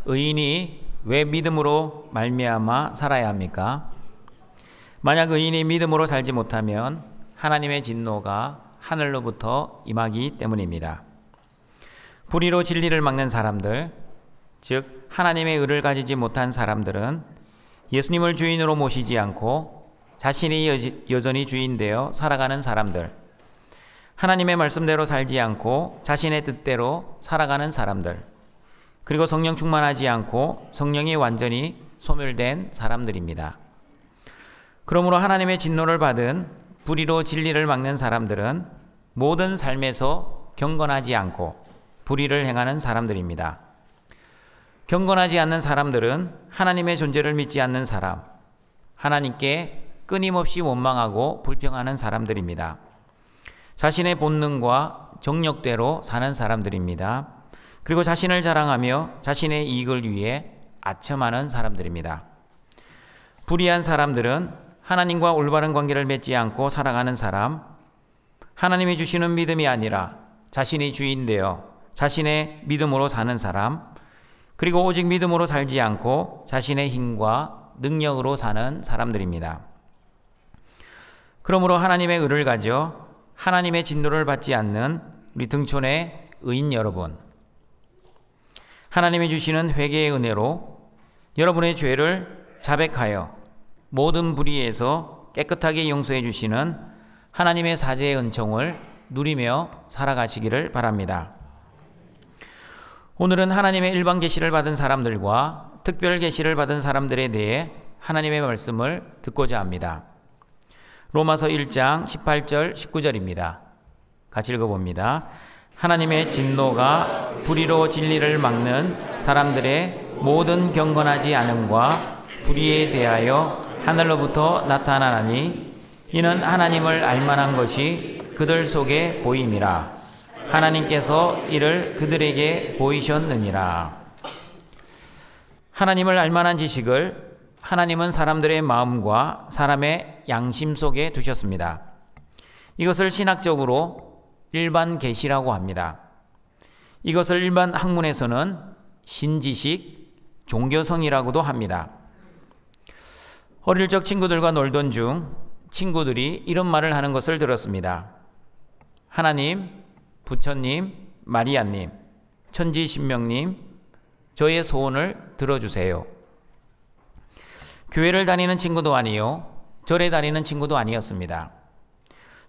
의인이 왜 믿음으로 말미암아 살아야 합니까? 만약 의인이 믿음으로 살지 못하면 하나님의 진노가 하늘로부터 임하기 때문입니다. 불의로 진리를 막는 사람들, 즉 하나님의 의를 가지지 못한 사람들은 예수님을 주인으로 모시지 않고 자신이 여전히 주인되어 살아가는 사람들, 하나님의 말씀대로 살지 않고 자신의 뜻대로 살아가는 사람들, 그리고 성령 충만하지 않고 성령이 완전히 소멸된 사람들입니다. 그러므로 하나님의 진노를 받은 불의로 진리를 막는 사람들은 모든 삶에서 경건하지 않고 불의를 행하는 사람들입니다. 경건하지 않는 사람들은 하나님의 존재를 믿지 않는 사람, 하나님께 끊임없이 원망하고 불평하는 사람들입니다. 자신의 본능과 정력대로 사는 사람들입니다. 그리고 자신을 자랑하며 자신의 이익을 위해 아첨하는 사람들입니다. 불의한 사람들은 하나님과 올바른 관계를 맺지 않고 살아가는 사람, 하나님이 주시는 믿음이 아니라 자신이 주인되어 자신의 믿음으로 사는 사람, 그리고 오직 믿음으로 살지 않고 자신의 힘과 능력으로 사는 사람들입니다. 그러므로 하나님의 의를 가져 하나님의 진노를 받지 않는 우리 등촌의 의인 여러분, 하나님이 주시는 회개의 은혜로 여러분의 죄를 자백하여 모든 불의에서 깨끗하게 용서해 주시는 하나님의 사죄의 은총을 누리며 살아가시기를 바랍니다. 오늘은 하나님의 일반 계시를 받은 사람들과 특별 계시를 받은 사람들에 대해 하나님의 말씀을 듣고자 합니다. 로마서 1장 18절 19절입니다. 같이 읽어봅니다. 하나님의 진노가 불의로 진리를 막는 사람들의 모든 경건하지 않음과 불의에 대하여 하늘로부터 나타나나니 이는 하나님을 알만한 것이 그들 속에 보임이라. 하나님께서 이를 그들에게 보이셨느니라. 하나님을 알만한 지식을 하나님은 사람들의 마음과 사람의 양심 속에 두셨습니다. 이것을 신학적으로 일반 계시라고 합니다. 이것을 일반 학문에서는 신지식, 종교성이라고도 합니다. 어릴 적 친구들과 놀던 중 친구들이 이런 말을 하는 것을 들었습니다. 하나님, 부처님, 마리아님, 천지신명님, 저의 소원을 들어주세요. 교회를 다니는 친구도 아니요, 절에 다니는 친구도 아니었습니다.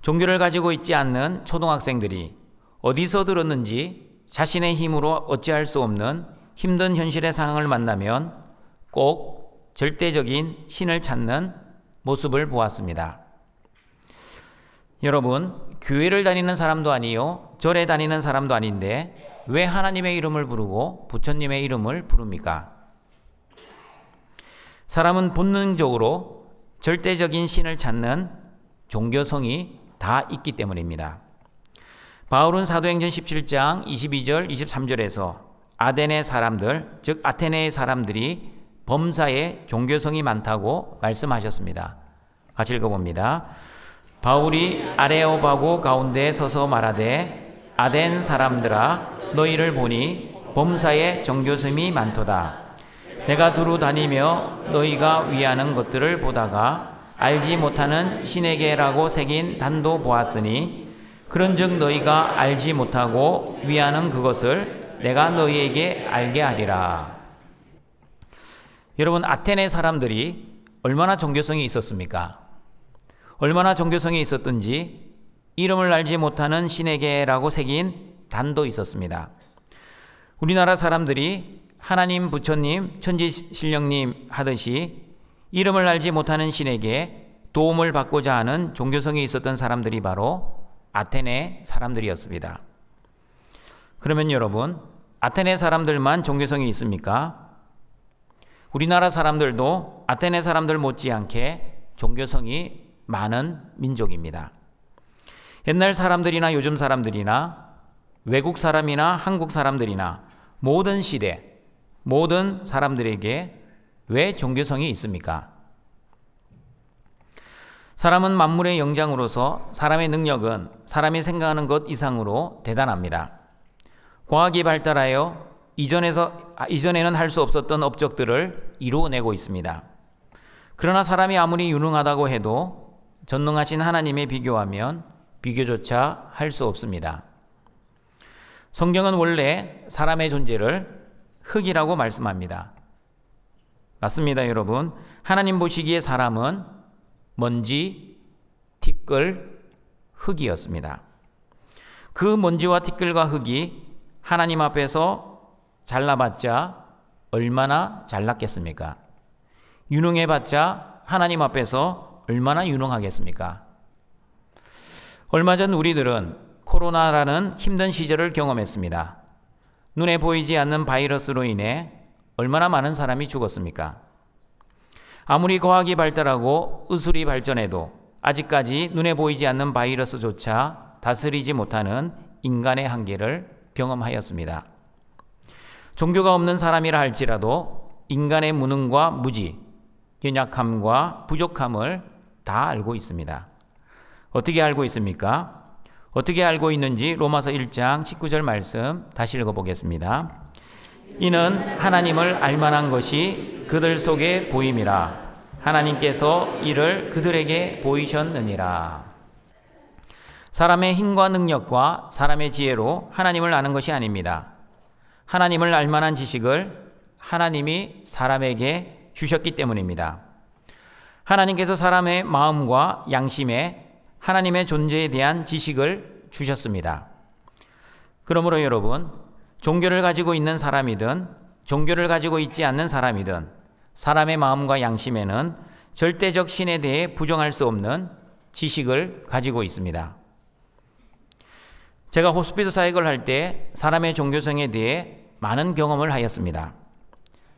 종교를 가지고 있지 않는 초등학생들이 어디서 들었는지 자신의 힘으로 어찌할 수 없는 힘든 현실의 상황을 만나면 꼭 절대적인 신을 찾는 모습을 보았습니다. 여러분, 교회를 다니는 사람도 아니요, 절에 다니는 사람도 아닌데 왜 하나님의 이름을 부르고 부처님의 이름을 부릅니까? 사람은 본능적으로 절대적인 신을 찾는 종교성이 다 있기 때문입니다. 바울은 사도행전 17장 22절 23절에서 아덴의 사람들, 즉 아테네의 사람들이 범사에 종교성이 많다고 말씀하셨습니다. 같이 읽어봅니다. 바울이 아레오바고 가운데 서서 말하되 아덴 사람들아 너희를 보니 범사에 종교성이 많도다. 내가 두루 다니며 너희가 위하는 것들을 보다가 알지 못하는 신에게라고 새긴 단도 보았으니 그런즉 너희가 알지 못하고 위하는 그것을 내가 너희에게 알게 하리라. 여러분, 아테네 사람들이 얼마나 종교성이 있었습니까? 얼마나 종교성이 있었든지 이름을 알지 못하는 신에게라고 새긴 단도 있었습니다. 우리나라 사람들이 하나님, 부처님, 천지신령님 하듯이 이름을 알지 못하는 신에게 도움을 받고자 하는 종교성이 있었던 사람들이 바로 아테네 사람들이었습니다. 그러면 여러분, 아테네 사람들만 종교성이 있습니까? 우리나라 사람들도 아테네 사람들 못지않게 종교성이 많은 민족입니다. 옛날 사람들이나 요즘 사람들이나 외국 사람이나 한국 사람들이나 모든 시대, 모든 사람들에게 왜 종교성이 있습니까? 사람은 만물의 영장으로서 사람의 능력은 사람이 생각하는 것 이상으로 대단합니다. 과학이 발달하여 이전에는 할 수 없었던 업적들을 이루어내고 있습니다. 그러나 사람이 아무리 유능하다고 해도 전능하신 하나님에 비교하면 비교조차 할 수 없습니다. 성경은 원래 사람의 존재를 흙이라고 말씀합니다. 맞습니다, 여러분. 하나님 보시기에 사람은 먼지, 티끌, 흙이었습니다. 그 먼지와 티끌과 흙이 하나님 앞에서 잘나봤자 얼마나 잘났겠습니까? 유능해봤자 하나님 앞에서 얼마나 유능하겠습니까? 얼마 전 우리들은 코로나라는 힘든 시절을 경험했습니다. 눈에 보이지 않는 바이러스로 인해 얼마나 많은 사람이 죽었습니까? 아무리 과학이 발달하고 의술이 발전해도 아직까지 눈에 보이지 않는 바이러스조차 다스리지 못하는 인간의 한계를 경험하였습니다. 종교가 없는 사람이라 할지라도 인간의 무능과 무지, 연약함과 부족함을 다 알고 있습니다. 어떻게 알고 있습니까? 어떻게 알고 있는지 로마서 1장 19절 말씀 다시 읽어보겠습니다. 이는 하나님을 알만한 것이 그들 속에 보임이라. 하나님께서 이를 그들에게 보이셨느니라. 사람의 힘과 능력과 사람의 지혜로 하나님을 아는 것이 아닙니다. 하나님을 알만한 지식을 하나님이 사람에게 주셨기 때문입니다. 하나님께서 사람의 마음과 양심에 하나님의 존재에 대한 지식을 주셨습니다. 그러므로 여러분, 종교를 가지고 있는 사람이든 종교를 가지고 있지 않는 사람이든 사람의 마음과 양심에는 절대적 신에 대해 부정할 수 없는 지식을 가지고 있습니다. 제가 호스피스 사역을 할 때 사람의 종교성에 대해 많은 경험을 하였습니다.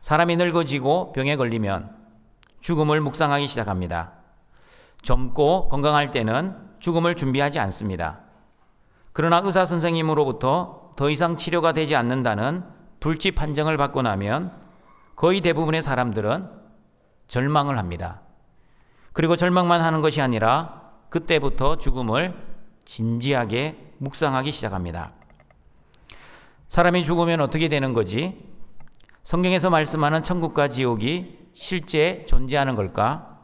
사람이 늙어지고 병에 걸리면 죽음을 묵상하기 시작합니다. 젊고 건강할 때는 죽음을 준비하지 않습니다. 그러나 의사 선생님으로부터 더 이상 치료가 되지 않는다는 불치 판정을 받고 나면 거의 대부분의 사람들은 절망을 합니다. 그리고 절망만 하는 것이 아니라 그때부터 죽음을 진지하게 묵상하기 시작합니다. 사람이 죽으면 어떻게 되는 거지? 성경에서 말씀하는 천국과 지옥이 실제 존재하는 걸까?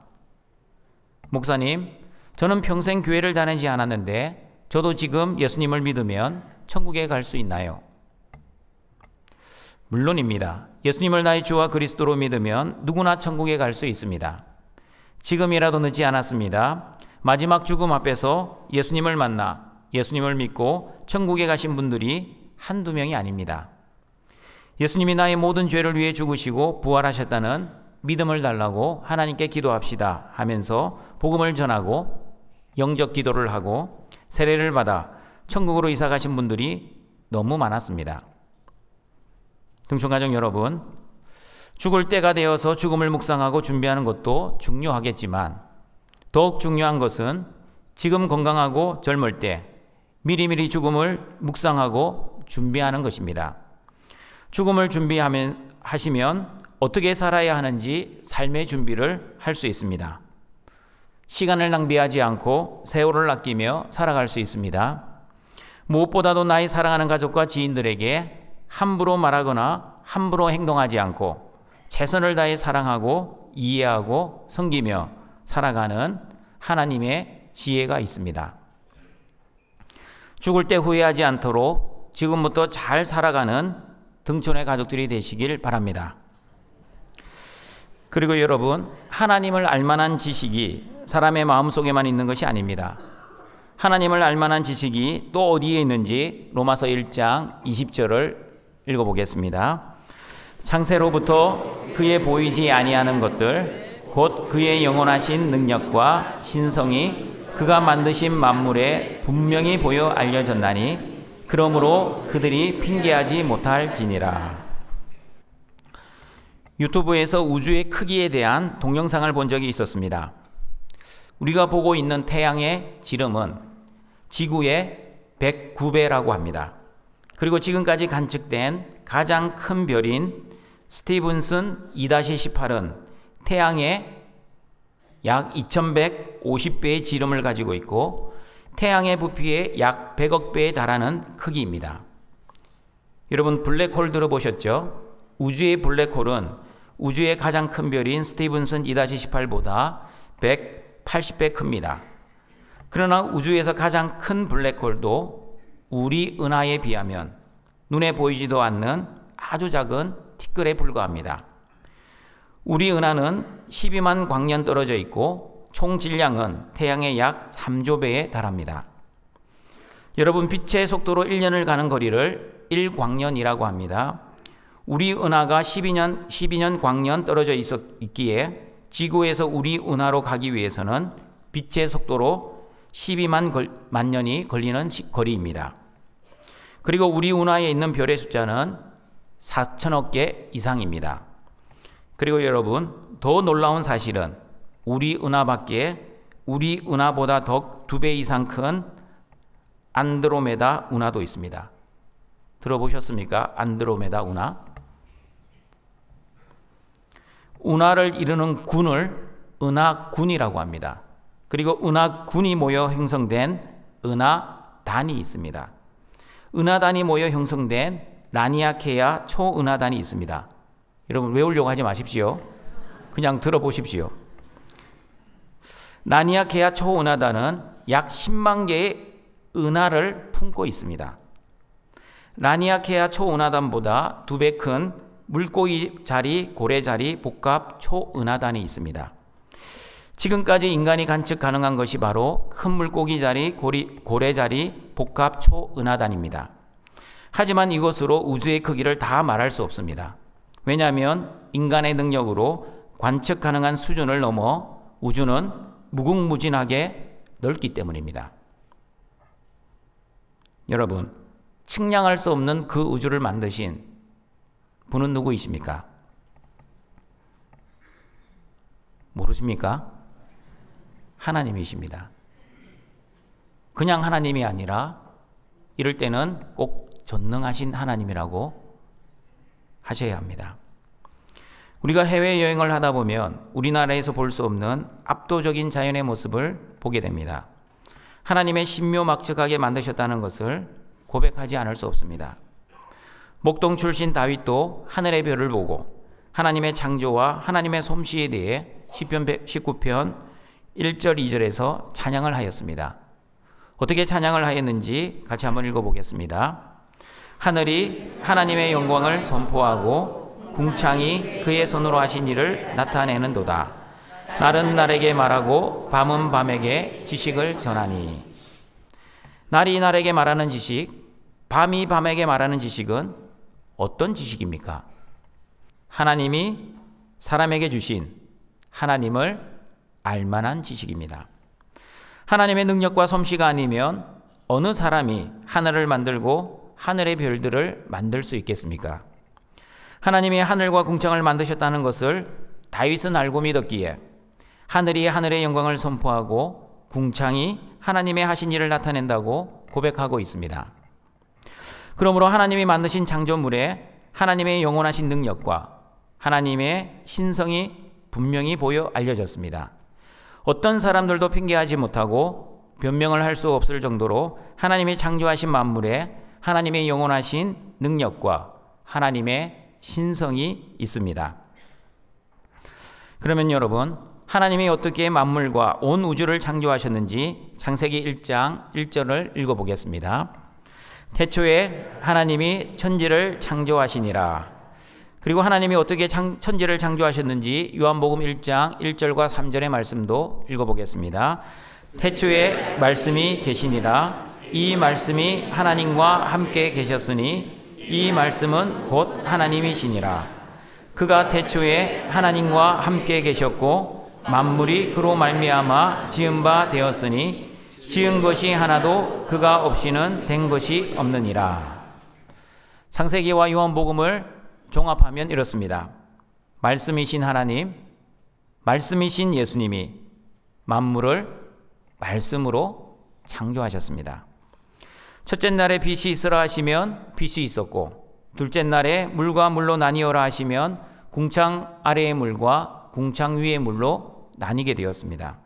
목사님, 저는 평생 교회를 다니지 않았는데 저도 지금 예수님을 믿으면 천국에 갈 수 있나요? 물론입니다. 예수님을 나의 주와 그리스도로 믿으면 누구나 천국에 갈 수 있습니다. 지금이라도 늦지 않았습니다. 마지막 죽음 앞에서 예수님을 만나 예수님을 믿고 천국에 가신 분들이 한두 명이 아닙니다. 예수님이 나의 모든 죄를 위해 죽으시고 부활하셨다는 믿음을 달라고 하나님께 기도합시다 하면서 복음을 전하고 영적 기도를 하고 세례를 받아 천국으로 이사 가신 분들이 너무 많았습니다. 등촌가족 여러분, 죽을 때가 되어서 죽음을 묵상하고 준비하는 것도 중요하겠지만 더욱 중요한 것은 지금 건강하고 젊을 때 미리미리 죽음을 묵상하고 준비하는 것입니다. 죽음을 하시면 어떻게 살아야 하는지 삶의 준비를 할 수 있습니다. 시간을 낭비하지 않고 세월을 아끼며 살아갈 수 있습니다. 무엇보다도 나의 사랑하는 가족과 지인들에게 함부로 말하거나 함부로 행동하지 않고 최선을 다해 사랑하고 이해하고 섬기며 살아가는 하나님의 지혜가 있습니다. 죽을 때 후회하지 않도록 지금부터 잘 살아가는 등촌의 가족들이 되시길 바랍니다. 그리고 여러분, 하나님을 알만한 지식이 사람의 마음속에만 있는 것이 아닙니다. 하나님을 알만한 지식이 또 어디에 있는지 로마서 1장 20절을 읽어보겠습니다. 창세로부터 그의 보이지 아니하는 것들 곧 그의 영원하신 능력과 신성이 그가 만드신 만물에 분명히 보여 알려졌나니 그러므로 그들이 핑계하지 못할지니라. 유튜브에서 우주의 크기에 대한 동영상을 본 적이 있었습니다. 우리가 보고 있는 태양의 지름은 지구의 109배라고 합니다. 그리고 지금까지 관측된 가장 큰 별인 스티븐슨 2-18은 태양의 약 2150배의 지름을 가지고 있고 태양의 부피의 약 100억 배에 달하는 크기입니다. 여러분 블랙홀 들어보셨죠? 우주의 블랙홀은 우주의 가장 큰 별인 스티븐슨 2-18보다 180배 큽니다. 그러나 우주에서 가장 큰 블랙홀도 우리 은하에 비하면 눈에 보이지도 않는 아주 작은 티끌에 불과합니다. 우리 은하는 12만 광년 떨어져 있고 총 질량은 태양의 약 3조 배에 달합니다. 여러분, 빛의 속도로 1년을 가는 거리를 1광년이라고 합니다. 우리 은하가 12년 광년 떨어져 있기에 지구에서 우리 은하로 가기 위해서는 빛의 속도로 12만 년이 걸리는 거리입니다. 그리고 우리 은하에 있는 별의 숫자는 4천억 개 이상입니다. 그리고 여러분, 더 놀라운 사실은 우리 은하 밖에 우리 은하보다 더 2배 이상 큰 안드로메다 운하도 있습니다. 들어보셨습니까? 안드로메다 운하? 운하를 이루는 군을 은하군이라고 합니다. 그리고 은하군이 모여 형성된 은하단이 있습니다. 은하단이 모여 형성된 라니아케아 초은하단이 있습니다. 여러분, 외우려고 하지 마십시오. 그냥 들어보십시오. 라니아케아 초은하단은 약 10만 개의 은하를 품고 있습니다. 라니아케아 초은하단보다 2배 큰 물고기 자리, 고래 자리, 복합 초은하단이 있습니다. 지금까지 인간이 관측 가능한 것이 바로 큰 물고기 자리, 고래 자리, 복합 초은하단입니다. 하지만 이것으로 우주의 크기를 다 말할 수 없습니다. 왜냐하면 인간의 능력으로 관측 가능한 수준을 넘어 우주는 무궁무진하게 넓기 때문입니다. 여러분, 측량할 수 없는 그 우주를 만드신 분은 누구이십니까? 모르십니까? 하나님이십니다. 그냥 하나님이 아니라 이럴 때는 꼭 전능하신 하나님이라고 하셔야 합니다. 우리가 해외여행을 하다 보면 우리나라에서 볼 수 없는 압도적인 자연의 모습을 보게 됩니다. 하나님의 신묘막측하게 만드셨다는 것을 고백하지 않을 수 없습니다. 목동 출신 다윗도 하늘의 별을 보고 하나님의 창조와 하나님의 솜씨에 대해 시편 19편 1절 2절에서 찬양을 하였습니다. 어떻게 찬양을 하였는지 같이 한번 읽어보겠습니다. 하늘이 하나님의 영광을 선포하고 궁창이 그의 손으로 하신 일을 나타내는도다. 날은 날에게 말하고 밤은 밤에게 지식을 전하니. 날이 날에게 말하는 지식, 밤이 밤에게 말하는 지식은 어떤 지식입니까? 하나님이 사람에게 주신 하나님을 알만한 지식입니다. 하나님의 능력과 솜씨가 아니면 어느 사람이 하늘을 만들고 하늘의 별들을 만들 수 있겠습니까? 하나님이 하늘과 궁창을 만드셨다는 것을 다윗은 알고 믿었기에 하늘이 하늘의 영광을 선포하고 궁창이 하나님의 하신 일을 나타낸다고 고백하고 있습니다. 그러므로 하나님이 만드신 창조물에 하나님의 영원하신 능력과 하나님의 신성이 분명히 보여 알려졌습니다. 어떤 사람들도 핑계하지 못하고 변명을 할 수 없을 정도로 하나님이 창조하신 만물에 하나님의 영원하신 능력과 하나님의 신성이 있습니다. 그러면 여러분, 하나님이 어떻게 만물과 온 우주를 창조하셨는지 창세기 1장 1절을 읽어보겠습니다. 태초에 하나님이 천지를 창조하시니라. 그리고 하나님이 어떻게 천지를 창조하셨는지 요한복음 1장 1절과 3절의 말씀도 읽어보겠습니다. 태초에 말씀이 계시니라. 이 말씀이 하나님과 함께 계셨으니 이 말씀은 곧 하나님이시니라. 그가 태초에 하나님과 함께 계셨고 만물이 그로 말미암아 지은 바 되었으니 지은 것이 하나도 그가 없이는 된 것이 없느니라. 창세기와 요한복음을 종합하면 이렇습니다. 말씀이신 하나님, 말씀이신 예수님이 만물을 말씀으로 창조하셨습니다. 첫째 날에 빛이 있으라 하시면 빛이 있었고, 둘째 날에 물과 물로 나뉘어라 하시면 궁창 아래의 물과 궁창 위의 물로 나뉘게 되었습니다.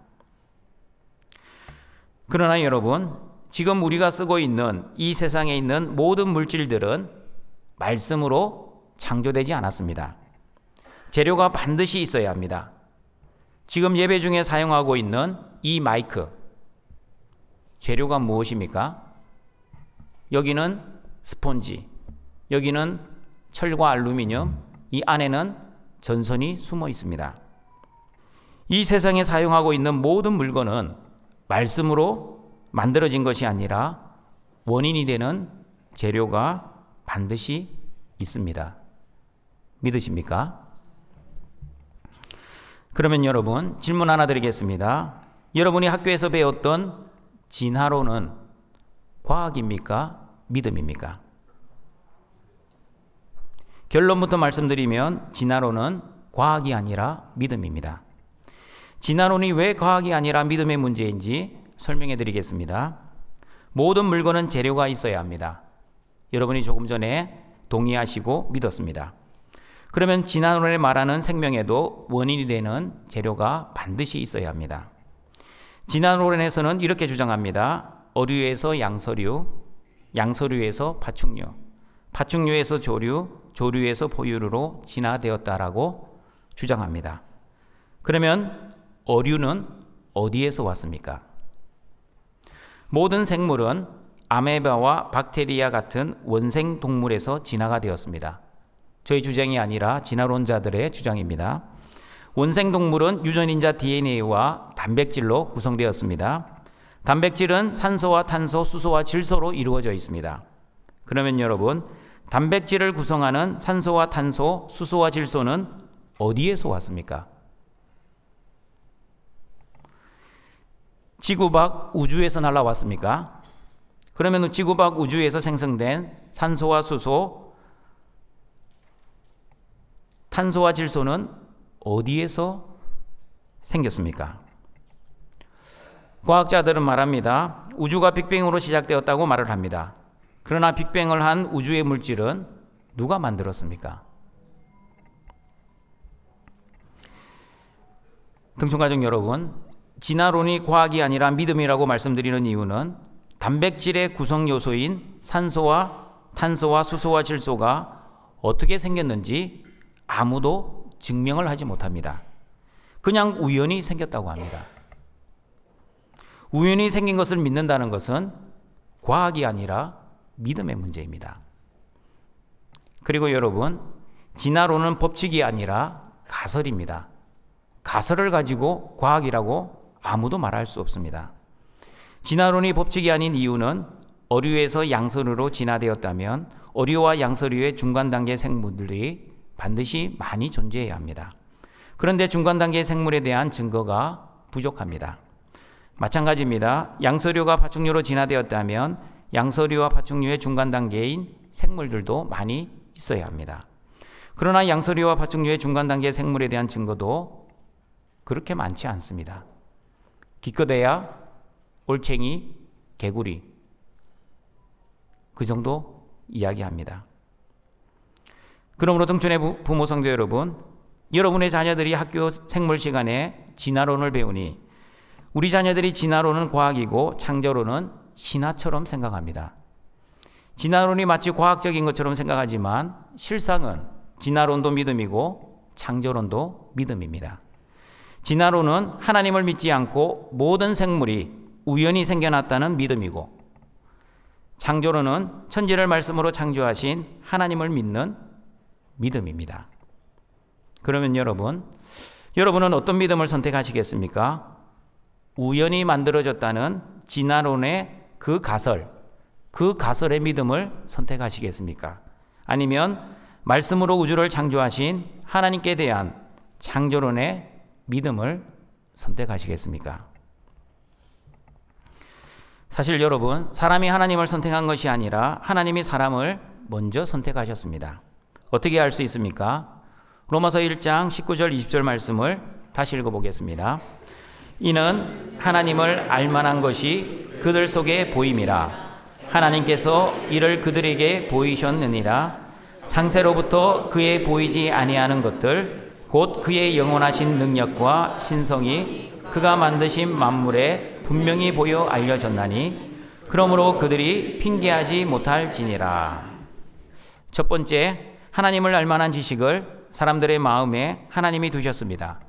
그러나 여러분, 지금 우리가 쓰고 있는 이 세상에 있는 모든 물질들은 말씀으로 창조되지 않았습니다. 재료가 반드시 있어야 합니다. 지금 예배 중에 사용하고 있는 이 마이크, 재료가 무엇입니까? 여기는 스폰지, 여기는 철과 알루미늄, 이 안에는 전선이 숨어 있습니다. 이 세상에 사용하고 있는 모든 물건은 말씀으로 만들어진 것이 아니라 원인이 되는 재료가 반드시 있습니다. 믿으십니까? 그러면 여러분, 질문 하나 드리겠습니다. 여러분이 학교에서 배웠던 진화론은 과학입니까? 믿음입니까? 결론부터 말씀드리면 진화론은 과학이 아니라 믿음입니다. 진화론이 왜 과학이 아니라 믿음의 문제인지 설명해 드리겠습니다. 모든 물건은 재료가 있어야 합니다. 여러분이 조금 전에 동의하시고 믿었습니다. 그러면 진화론에 말하는 생명에도 원인이 되는 재료가 반드시 있어야 합니다. 진화론에서는 이렇게 주장합니다. 어류에서 양서류, 양서류에서 파충류, 파충류에서 조류, 조류에서 포유류로 진화되었다라고 주장합니다. 그러면 어류는 어디에서 왔습니까? 모든 생물은 아메바와 박테리아 같은 원생 동물에서 진화가 되었습니다. 저희 주장이 아니라 진화론자들의 주장입니다. 원생 동물은 유전인자 DNA와 단백질로 구성되었습니다. 단백질은 산소와 탄소, 수소와 질소로 이루어져 있습니다. 그러면 여러분, 단백질을 구성하는 산소와 탄소, 수소와 질소는 어디에서 왔습니까? 지구 밖 우주에서 날아왔습니까? 그러면 지구 밖 우주에서 생성된 산소와 수소, 탄소와 질소는 어디에서 생겼습니까? 과학자들은 말합니다. 우주가 빅뱅으로 시작되었다고 말을 합니다. 그러나 빅뱅을 한 우주의 물질은 누가 만들었습니까? 등촌가족 여러분, 진화론이 과학이 아니라 믿음이라고 말씀드리는 이유는 단백질의 구성 요소인 산소와 탄소와 수소와 질소가 어떻게 생겼는지 아무도 증명을 하지 못합니다. 그냥 우연히 생겼다고 합니다. 우연히 생긴 것을 믿는다는 것은 과학이 아니라 믿음의 문제입니다. 그리고 여러분, 진화론은 법칙이 아니라 가설입니다. 가설을 가지고 과학이라고 아무도 말할 수 없습니다. 진화론이 법칙이 아닌 이유는 어류에서 양서류로 진화되었다면 어류와 양서류의 중간 단계 생물들이 반드시 많이 존재해야 합니다. 그런데 중간 단계 생물에 대한 증거가 부족합니다. 마찬가지입니다. 양서류가 파충류로 진화되었다면 양서류와 파충류의 중간 단계인 생물들도 많이 있어야 합니다. 그러나 양서류와 파충류의 중간 단계 생물에 대한 증거도 그렇게 많지 않습니다. 기껏해야 올챙이, 개구리, 그 정도 이야기합니다. 그러므로 등촌의 부모 성도 여러분, 여러분의 자녀들이 학교 생물 시간에 진화론을 배우니 우리 자녀들이 진화론은 과학이고 창조론은 신화처럼 생각합니다. 진화론이 마치 과학적인 것처럼 생각하지만 실상은 진화론도 믿음이고 창조론도 믿음입니다. 진화론은 하나님을 믿지 않고 모든 생물이 우연히 생겨났다는 믿음이고, 창조론은 천지를 말씀으로 창조하신 하나님을 믿는 믿음입니다. 그러면 여러분은 어떤 믿음을 선택하시겠습니까? 우연히 만들어졌다는 진화론의 그 가설의 믿음을 선택하시겠습니까? 아니면 말씀으로 우주를 창조하신 하나님께 대한 창조론의 믿음을 선택하시겠습니까? 사실 여러분, 사람이 하나님을 선택한 것이 아니라 하나님이 사람을 먼저 선택하셨습니다. 어떻게 알 수 있습니까? 로마서 1장 19절 20절 말씀을 다시 읽어보겠습니다. 이는 하나님을 알만한 것이 그들 속에 보임이라. 하나님께서 이를 그들에게 보이셨느니라. 창세로부터 그의 보이지 아니하는 것들 곧 그의 영원하신 능력과 신성이 그가 만드신 만물에 분명히 보여 알려졌나니 그러므로 그들이 핑계하지 못할지니라. 첫 번째, 하나님을 알 만한 지식을 사람들의 마음에 하나님이 두셨습니다.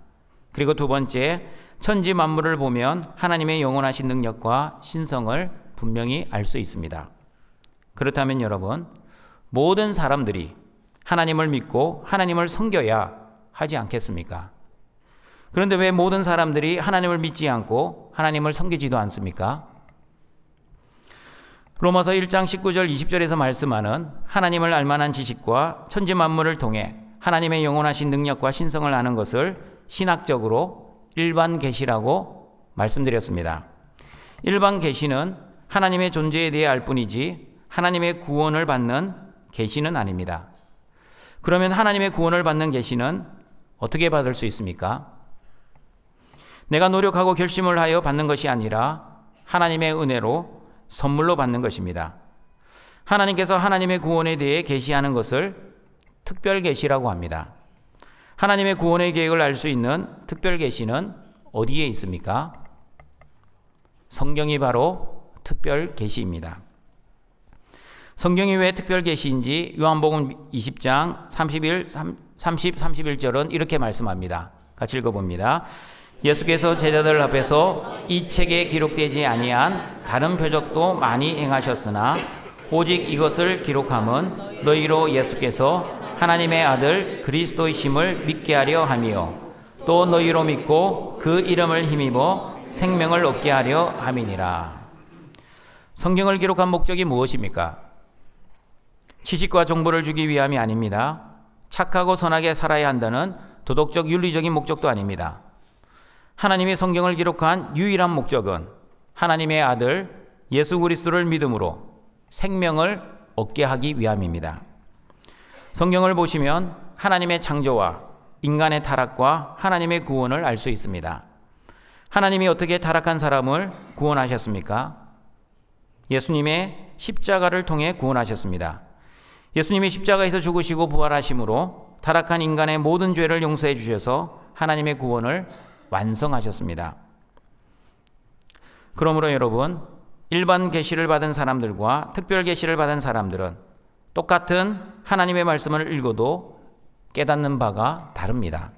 그리고 두 번째, 천지 만물을 보면 하나님의 영원하신 능력과 신성을 분명히 알 수 있습니다. 그렇다면 여러분, 모든 사람들이 하나님을 믿고 하나님을 섬겨야 하지 않겠습니까? 그런데 왜 모든 사람들이 하나님을 믿지 않고 하나님을 섬기지도 않습니까? 로마서 1장 19절 20절에서 말씀하는 하나님을 알 만한 지식과 천지 만물을 통해 하나님의 영원하신 능력과 신성을 아는 것을 신학적으로 일반 계시라고 말씀드렸습니다. 일반 계시는 하나님의 존재에 대해 알 뿐이지 하나님의 구원을 받는 계시는 아닙니다. 그러면 하나님의 구원을 받는 계시는 어떻게 받을 수 있습니까? 내가 노력하고 결심을 하여 받는 것이 아니라 하나님의 은혜로 선물로 받는 것입니다. 하나님께서 하나님의 구원에 대해 계시하는 것을 특별 계시라고 합니다. 하나님의 구원의 계획을 알 수 있는 특별 계시는 어디에 있습니까? 성경이 바로 특별 계시입니다. 성경이 왜 특별 계시인지 요한복음 20장 31절은 이렇게 말씀합니다. 같이 읽어봅니다. 예수께서 제자들 앞에서 이 책에 기록되지 아니한 다른 표적도 많이 행하셨으나 오직 이것을 기록함은 너희로 예수께서 하나님의 아들 그리스도이심을 믿게 하려 함이요 또 너희로 믿고 그 이름을 힘입어 생명을 얻게 하려 함이니라. 성경을 기록한 목적이 무엇입니까? 지식과 정보를 주기 위함이 아닙니다. 착하고 선하게 살아야 한다는 도덕적 윤리적인 목적도 아닙니다. 하나님이 성경을 기록한 유일한 목적은 하나님의 아들 예수 그리스도를 믿음으로 생명을 얻게 하기 위함입니다. 성경을 보시면 하나님의 창조와 인간의 타락과 하나님의 구원을 알 수 있습니다. 하나님이 어떻게 타락한 사람을 구원하셨습니까? 예수님의 십자가를 통해 구원하셨습니다. 예수님이 십자가에서 죽으시고 부활하심으로 타락한 인간의 모든 죄를 용서해 주셔서 하나님의 구원을 완성하셨습니다. 그러므로 여러분, 일반 계시를 받은 사람들과 특별 계시를 받은 사람들은 똑같은 하나님의 말씀을 읽어도 깨닫는 바가 다릅니다.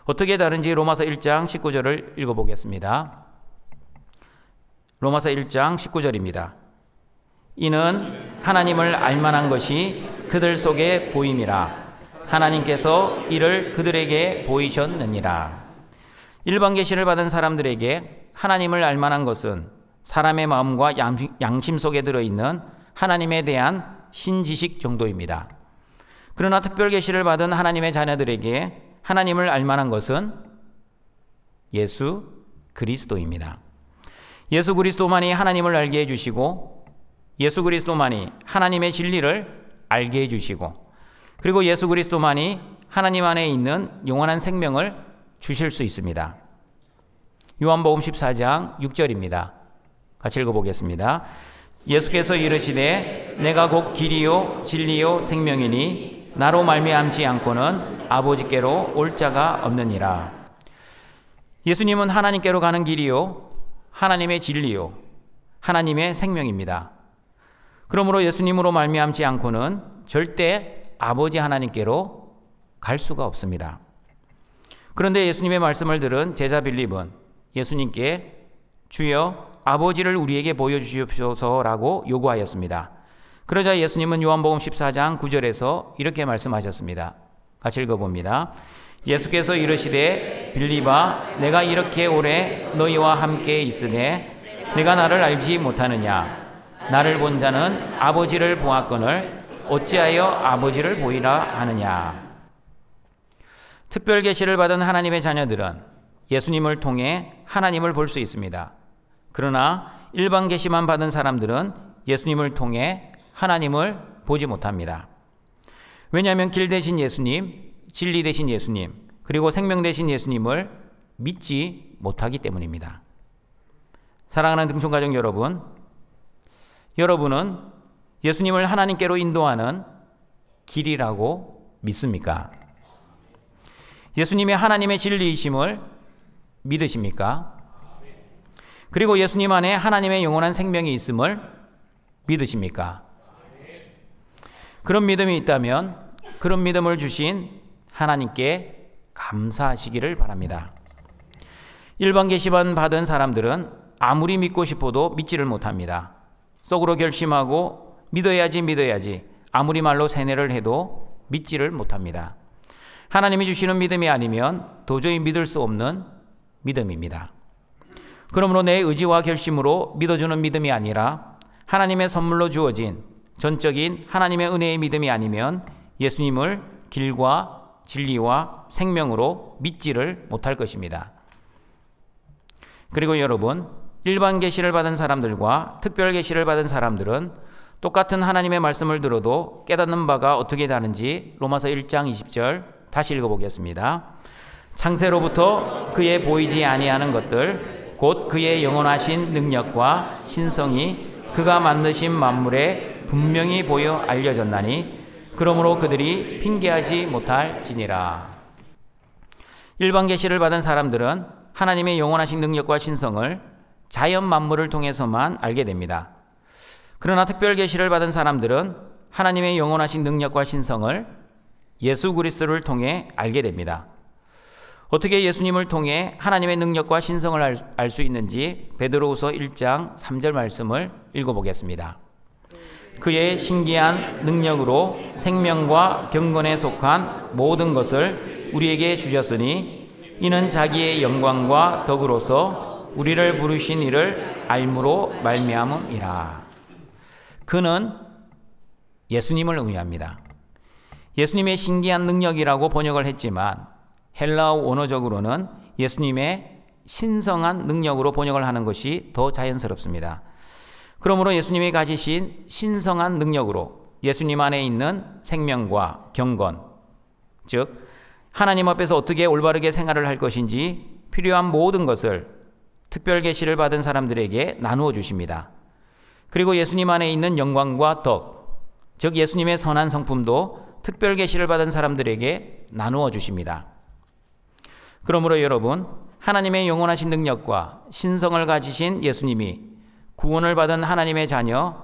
어떻게 다른지 로마서 1장 19절을 읽어보겠습니다. 로마서 1장 19절입니다. 이는 하나님을 알만한 것이 그들 속에 보임이라. 하나님께서 이를 그들에게 보이셨느니라. 일반 계시를 받은 사람들에게 하나님을 알만한 것은 사람의 마음과 양심 속에 들어있는 하나님에 대한 신지식 정도입니다. 그러나 특별 계시를 받은 하나님의 자녀들에게 하나님을 알만한 것은 예수 그리스도입니다. 예수 그리스도만이 하나님을 알게 해주시고 예수 그리스도만이 하나님의 진리를 알게 해주시고 그리고 예수 그리스도만이 하나님 안에 있는 영원한 생명을 주실 수 있습니다. 요한복음 14장 6절입니다. 같이 읽어보겠습니다. 예수께서 이르시되 내가 곧 길이요 진리요 생명이니 나로 말미암지 않고는 아버지께로 올 자가 없느니라. 예수님은 하나님께로 가는 길이요 하나님의 진리요 하나님의 생명입니다. 그러므로 예수님으로 말미암지 않고는 절대 아버지 하나님께로 갈 수가 없습니다. 그런데 예수님의 말씀을 들은 제자 빌립은 예수님께 주여 아버지를 우리에게 보여주시옵소서라고 요구하였습니다. 그러자 예수님은 요한복음 14장 9절에서 이렇게 말씀하셨습니다. 같이 읽어봅니다. 예수께서 이르시되 빌립아 내가 이렇게 오래 너희와 함께 있으되 내가 나를 알지 못하느냐. 나를 본 자는 아버지를 보았거늘 어찌하여 아버지를 보이라 하느냐. 특별 계시를 받은 하나님의 자녀들은 예수님을 통해 하나님을 볼 수 있습니다. 그러나 일반 계시만 받은 사람들은 예수님을 통해 하나님을 보지 못합니다. 왜냐하면 길 대신 예수님, 진리 대신 예수님, 그리고 생명 대신 예수님을 믿지 못하기 때문입니다. 사랑하는 등촌가족 여러분, 여러분은 예수님을 하나님께로 인도하는 길이라고 믿습니까? 예수님이 하나님의 진리이심을 믿으십니까? 그리고 예수님 안에 하나님의 영원한 생명이 있음을 믿으십니까? 그런 믿음이 있다면 그런 믿음을 주신 하나님께 감사하시기를 바랍니다. 일반 계시만 받은 사람들은 아무리 믿고 싶어도 믿지를 못합니다. 속으로 결심하고 믿어야지 아무리 말로 세뇌를 해도 믿지를 못합니다. 하나님이 주시는 믿음이 아니면 도저히 믿을 수 없는 믿음입니다. 그러므로 내 의지와 결심으로 믿어주는 믿음이 아니라 하나님의 선물로 주어진 전적인 하나님의 은혜의 믿음이 아니면 예수님을 길과 진리와 생명으로 믿지를 못할 것입니다. 그리고 여러분, 일반 계시를 받은 사람들과 특별 계시를 받은 사람들은 똑같은 하나님의 말씀을 들어도 깨닫는 바가 어떻게 다른지 로마서 1장 20절 다시 읽어보겠습니다. 창세로부터 그의 보이지 아니하는 것들 곧 그의 영원하신 능력과 신성이 그가 만드신 만물에 분명히 보여 알려졌나니 그러므로 그들이 핑계하지 못할지니라. 일반 계시를 받은 사람들은 하나님의 영원하신 능력과 신성을 자연 만물을 통해서만 알게 됩니다. 그러나 특별 계시를 받은 사람들은 하나님의 영원하신 능력과 신성을 예수 그리스도를 통해 알게 됩니다. 어떻게 예수님을 통해 하나님의 능력과 신성을 알 수 있는지 베드로후서 1장 3절 말씀을 읽어보겠습니다. 그의 신기한 능력으로 생명과 경건에 속한 모든 것을 우리에게 주셨으니 이는 자기의 영광과 덕으로서 우리를 부르신 이를 알므로 말미암음이라. 그는 예수님을 의미합니다. 예수님의 신기한 능력이라고 번역을 했지만 헬라어 원어적으로는 예수님의 신성한 능력으로 번역을 하는 것이 더 자연스럽습니다. 그러므로 예수님이 가지신 신성한 능력으로 예수님 안에 있는 생명과 경건, 즉 하나님 앞에서 어떻게 올바르게 생활을 할 것인지 필요한 모든 것을 특별 계시를 받은 사람들에게 나누어 주십니다. 그리고 예수님 안에 있는 영광과 덕, 즉 예수님의 선한 성품도 특별 계시를 받은 사람들에게 나누어 주십니다. 그러므로 여러분, 하나님의 영원하신 능력과 신성을 가지신 예수님이 구원을 받은 하나님의 자녀,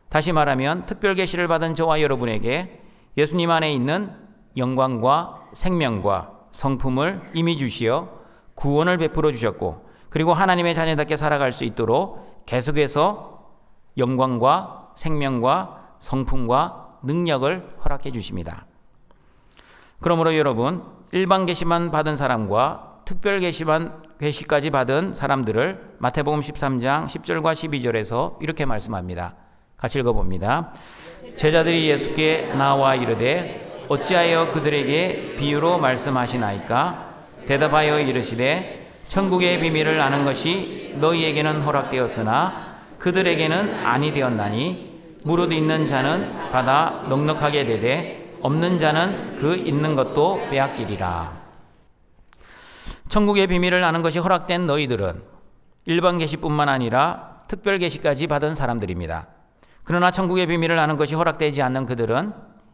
다시 말하면 특별 계시를 받은 저와 여러분에게 예수님 안에 있는 영광과 생명과 성품을 이미 주시어 구원을 베풀어 주셨고, 그리고 하나님의 자녀답게 살아갈 수 있도록 계속해서 영광과 생명과 성품과 능력을 허락해 주십니다. 그러므로 여러분, 일반 계시만 받은 사람과 특별 계시까지 받은 사람들을 마태복음 13장 10절과 12절에서 이렇게 말씀합니다. 같이 읽어봅니다. 제자들이 예수께 나와 이르되 어찌하여 그들에게 비유로 말씀하시나이까? 대답하여 이르시되 천국의 비밀을 아는 것이 너희에게는 허락되었으나 그들에게는 아니 되었나니 무릇 있는 자는 받아 넉넉하게 되되 없는 자는 그 있는 것도 빼앗기리라. 천국의 비밀을 아는 것이 허락된 너희들은 일반 계시뿐만 아니라 특별 계시까지 받은 사람들입니다. 그러나 천국의 비밀을 아는 것이 허락되지 않는 그들은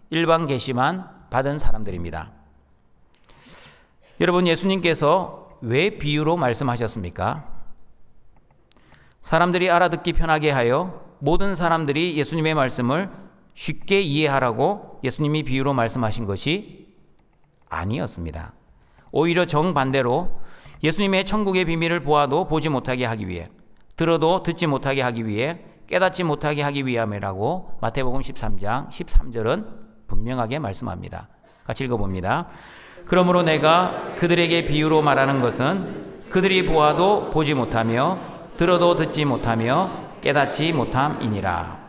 일반 계시만 받은 사람들입니다. 여러분, 예수님께서 왜 비유로 말씀하셨습니까? 사람들이 알아듣기 편하게 하여 모든 사람들이 예수님의 말씀을 쉽게 이해하라고 예수님이 비유로 말씀하신 것이 아니었습니다. 오히려 정반대로 예수님의 천국의 비밀을 보아도 보지 못하게 하기 위해, 들어도 듣지 못하게 하기 위해, 깨닫지 못하게 하기 위함이라고 마태복음 13장 13절은 분명하게 말씀합니다. 같이 읽어봅니다. 그러므로 내가 그들에게 비유로 말하는 것은 그들이 보아도 보지 못하며 들어도 듣지 못하며 깨닫지 못함이니라.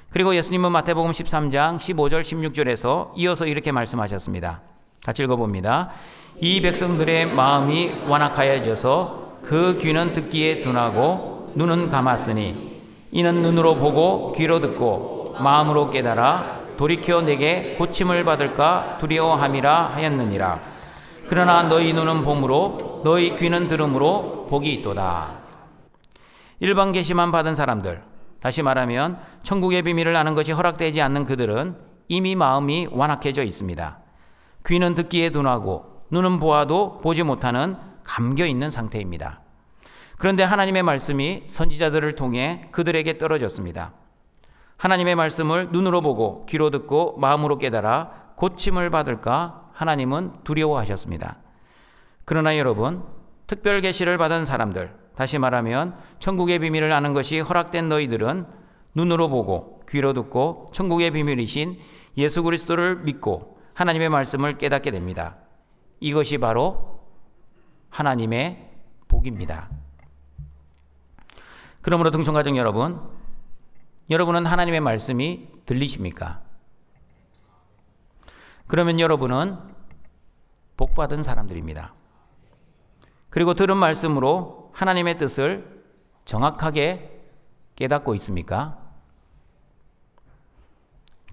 그리고 예수님은 마태복음 13장 15절 16절에서 이어서 이렇게 말씀하셨습니다. 같이 읽어봅니다. 이 백성들의 마음이 완악하여져서 그 귀는 듣기에 둔하고 눈은 감았으니 이는 눈으로 보고 귀로 듣고 마음으로 깨달아 돌이켜 내게 고침을 받을까 두려워함이라 하였느니라. 그러나 너희 눈은 봄으로 너희 귀는 들음으로 복이 있도다. 일반 계시만 받은 사람들, 다시 말하면 천국의 비밀을 아는 것이 허락되지 않는 그들은 이미 마음이 완악해져 있습니다. 귀는 듣기에 둔하고 눈은 보아도 보지 못하는 감겨있는 상태입니다. 그런데 하나님의 말씀이 선지자들을 통해 그들에게 떨어졌습니다. 하나님의 말씀을 눈으로 보고 귀로 듣고 마음으로 깨달아 고침을 받을까 하나님은 두려워하셨습니다. 그러나 여러분, 특별 계시를 받은 사람들, 다시 말하면 천국의 비밀을 아는 것이 허락된 너희들은 눈으로 보고 귀로 듣고 천국의 비밀이신 예수 그리스도를 믿고 하나님의 말씀을 깨닫게 됩니다. 이것이 바로 하나님의 복입니다. 그러므로 등촌가족 여러분, 여러분은 하나님의 말씀이 들리십니까? 그러면 여러분은 복받은 사람들입니다. 그리고 들은 말씀으로 하나님의 뜻을 정확하게 깨닫고 있습니까?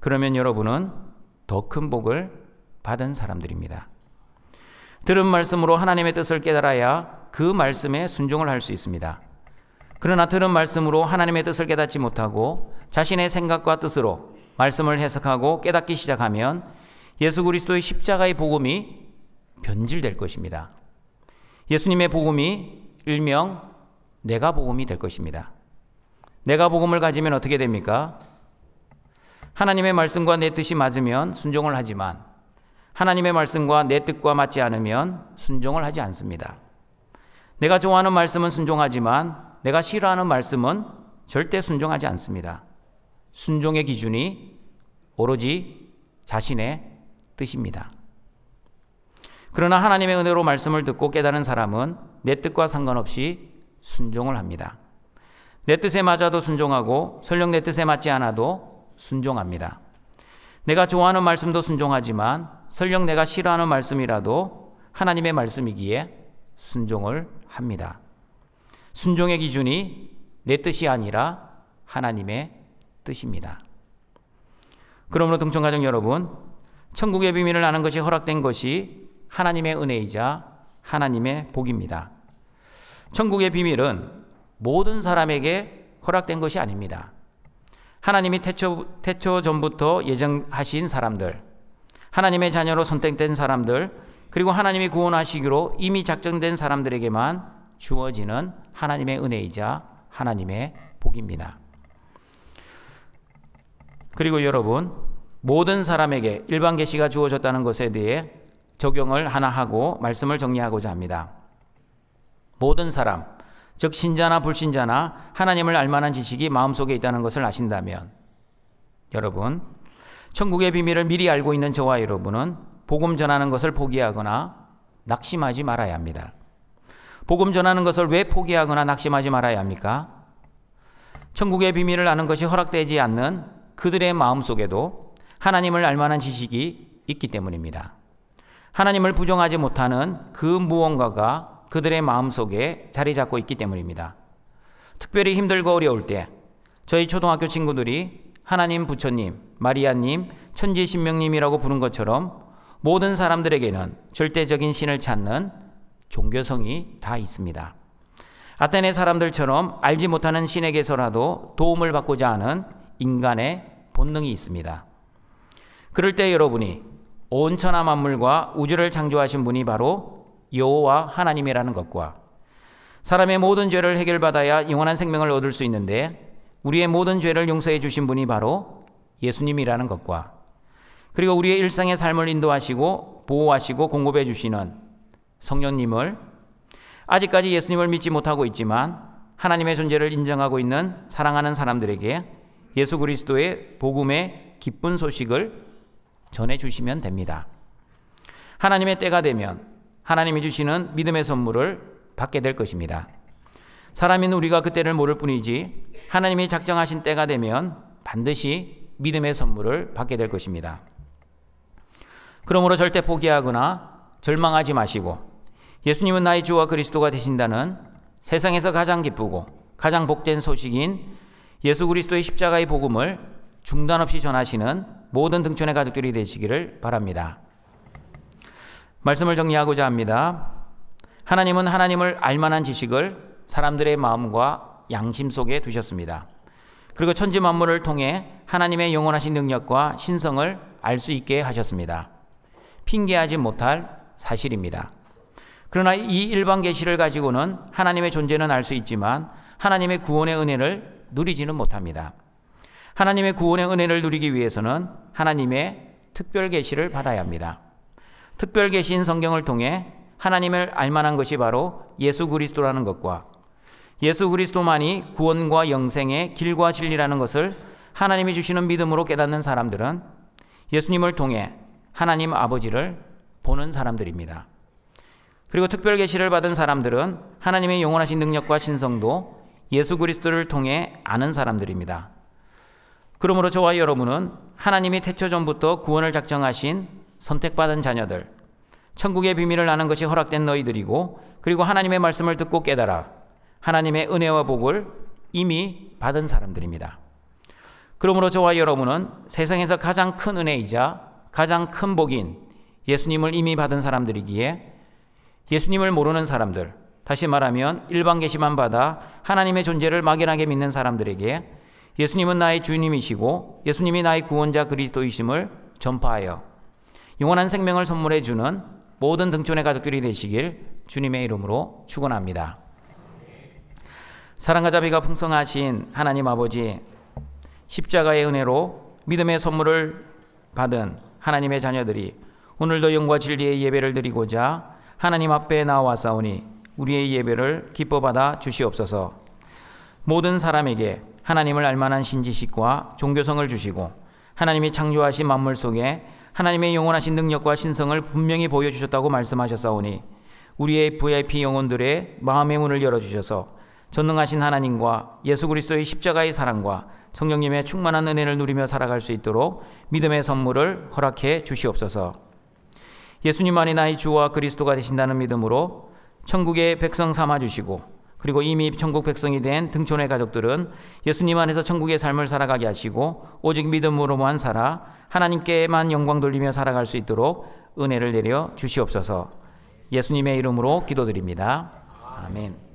그러면 여러분은 더 큰 복을 받은 사람들입니다. 들은 말씀으로 하나님의 뜻을 깨달아야 그 말씀에 순종을 할 수 있습니다. 그러나 들은 말씀으로 하나님의 뜻을 깨닫지 못하고 자신의 생각과 뜻으로 말씀을 해석하고 깨닫기 시작하면 예수 그리스도의 십자가의 복음이 변질될 것입니다. 예수님의 복음이 일명 내가 복음이 될 것입니다. 내가 복음을 가지면 어떻게 됩니까? 하나님의 말씀과 내 뜻이 맞으면 순종을 하지만 하나님의 말씀과 내 뜻과 맞지 않으면 순종을 하지 않습니다. 내가 좋아하는 말씀은 순종하지만 내가 싫어하는 말씀은 절대 순종하지 않습니다. 순종의 기준이 오로지 자신의 뜻입니다. 그러나 하나님의 은혜로 말씀을 듣고 깨달은 사람은 내 뜻과 상관없이 순종을 합니다. 내 뜻에 맞아도 순종하고 설령 내 뜻에 맞지 않아도 순종합니다. 내가 좋아하는 말씀도 순종하지만 설령 내가 싫어하는 말씀이라도 하나님의 말씀이기에 순종을 합니다. 순종의 기준이 내 뜻이 아니라 하나님의 뜻입니다. 그러므로 등촌가족 여러분, 천국의 비밀을 아는 것이 허락된 것이 하나님의 은혜이자 하나님의 복입니다. 천국의 비밀은 모든 사람에게 허락된 것이 아닙니다. 하나님이 태초 전부터 예정하신 사람들, 하나님의 자녀로 선택된 사람들, 그리고 하나님이 구원하시기로 이미 작정된 사람들에게만 주어지는 하나님의 은혜이자 하나님의 복입니다. 그리고 여러분, 모든 사람에게 일반 계시가 주어졌다는 것에 대해 적용을 하나 하고 말씀을 정리하고자 합니다. 모든 사람, 즉 신자나 불신자나 하나님을 알만한 지식이 마음속에 있다는 것을 아신다면 여러분, 천국의 비밀을 미리 알고 있는 저와 여러분은 복음 전하는 것을 포기하거나 낙심하지 말아야 합니다. 복음 전하는 것을 왜 포기하거나 낙심하지 말아야 합니까? 천국의 비밀을 아는 것이 허락되지 않는 그들의 마음속에도 하나님을 알만한 지식이 있기 때문입니다. 하나님을 부정하지 못하는 그 무언가가 그들의 마음속에 자리 잡고 있기 때문입니다. 특별히 힘들고 어려울 때 저희 초등학교 친구들이 하나님 부처님, 마리아님, 천지신명님이라고 부른 것처럼 모든 사람들에게는 절대적인 신을 찾는 종교성이 다 있습니다. 아테네 사람들처럼 알지 못하는 신에게서라도 도움을 받고자 하는 인간의 본능이 있습니다. 그럴 때 여러분이 온 천하 만물과 우주를 창조하신 분이 바로 여호와 하나님이라는 것과 사람의 모든 죄를 해결받아야 영원한 생명을 얻을 수 있는데 우리의 모든 죄를 용서해 주신 분이 바로 예수님이라는 것과 그리고 우리의 일상의 삶을 인도하시고 보호하시고 공급해 주시는 성령님을 아직까지 예수님을 믿지 못하고 있지만 하나님의 존재를 인정하고 있는 사랑하는 사람들에게 예수 그리스도의 복음의 기쁜 소식을 전해주시면 됩니다. 하나님의 때가 되면 하나님이 주시는 믿음의 선물을 받게 될 것입니다. 사람인 우리가 그때를 모를 뿐이지 하나님이 작정하신 때가 되면 반드시 믿음의 선물을 받게 될 것입니다. 그러므로 절대 포기하거나 절망하지 마시고 예수님은 나의 주와 그리스도가 되신다는 세상에서 가장 기쁘고 가장 복된 소식인 예수 그리스도의 십자가의 복음을 중단 없이 전하시는 모든 등촌의 가족들이 되시기를 바랍니다. 말씀을 정리하고자 합니다. 하나님은 하나님을 알만한 지식을 사람들의 마음과 양심 속에 두셨습니다. 그리고 천지 만물을 통해 하나님의 영원하신 능력과 신성을 알 수 있게 하셨습니다. 핑계하지 못할 사실입니다. 그러나 이 일반 계시를 가지고는 하나님의 존재는 알 수 있지만 하나님의 구원의 은혜를 누리지는 못합니다. 하나님의 구원의 은혜를 누리기 위해서는 하나님의 특별 계시를 받아야 합니다. 특별 계시인 성경을 통해 하나님을 알만한 것이 바로 예수 그리스도라는 것과 예수 그리스도만이 구원과 영생의 길과 진리라는 것을 하나님이 주시는 믿음으로 깨닫는 사람들은 예수님을 통해 하나님 아버지를 보는 사람들입니다. 그리고 특별 계시를 받은 사람들은 하나님의 영원하신 능력과 신성도 예수 그리스도를 통해 아는 사람들입니다. 그러므로 저와 여러분은 하나님이 태초 전부터 구원을 작정하신 선택받은 자녀들, 천국의 비밀을 아는 것이 허락된 너희들이고, 그리고 하나님의 말씀을 듣고 깨달아 하나님의 은혜와 복을 이미 받은 사람들입니다. 그러므로 저와 여러분은 세상에서 가장 큰 은혜이자 가장 큰 복인 예수님을 이미 받은 사람들이기에 예수님을 모르는 사람들, 다시 말하면 일반 계시만 받아 하나님의 존재를 막연하게 믿는 사람들에게 예수님은 나의 주님이시고 예수님이 나의 구원자 그리스도이심을 전파하여 영원한 생명을 선물해 주는 모든 등촌의 가족들이 되시길 주님의 이름으로 축원합니다. 사랑과 자비가 풍성하신 하나님 아버지, 십자가의 은혜로 믿음의 선물을 받은 하나님의 자녀들이 오늘도 영과 진리의 예배를 드리고자 하나님 앞에 나와사오니 우리의 예배를 기뻐 받아 주시옵소서. 모든 사람에게 하나님을 알만한 신지식과 종교성을 주시고 하나님이 창조하신 만물 속에 하나님의 영원하신 능력과 신성을 분명히 보여주셨다고 말씀하셨사오니 우리의 VIP 영혼들의 마음의 문을 열어주셔서 전능하신 하나님과 예수 그리스도의 십자가의 사랑과 성령님의 충만한 은혜를 누리며 살아갈 수 있도록 믿음의 선물을 허락해 주시옵소서. 예수님만이 나의 주와 그리스도가 되신다는 믿음으로 천국의 백성 삼아주시고, 그리고 이미 천국 백성이 된 등촌의 가족들은 예수님 안에서 천국의 삶을 살아가게 하시고 오직 믿음으로만 살아 하나님께만 영광 돌리며 살아갈 수 있도록 은혜를 내려 주시옵소서. 예수님의 이름으로 기도드립니다. 아멘.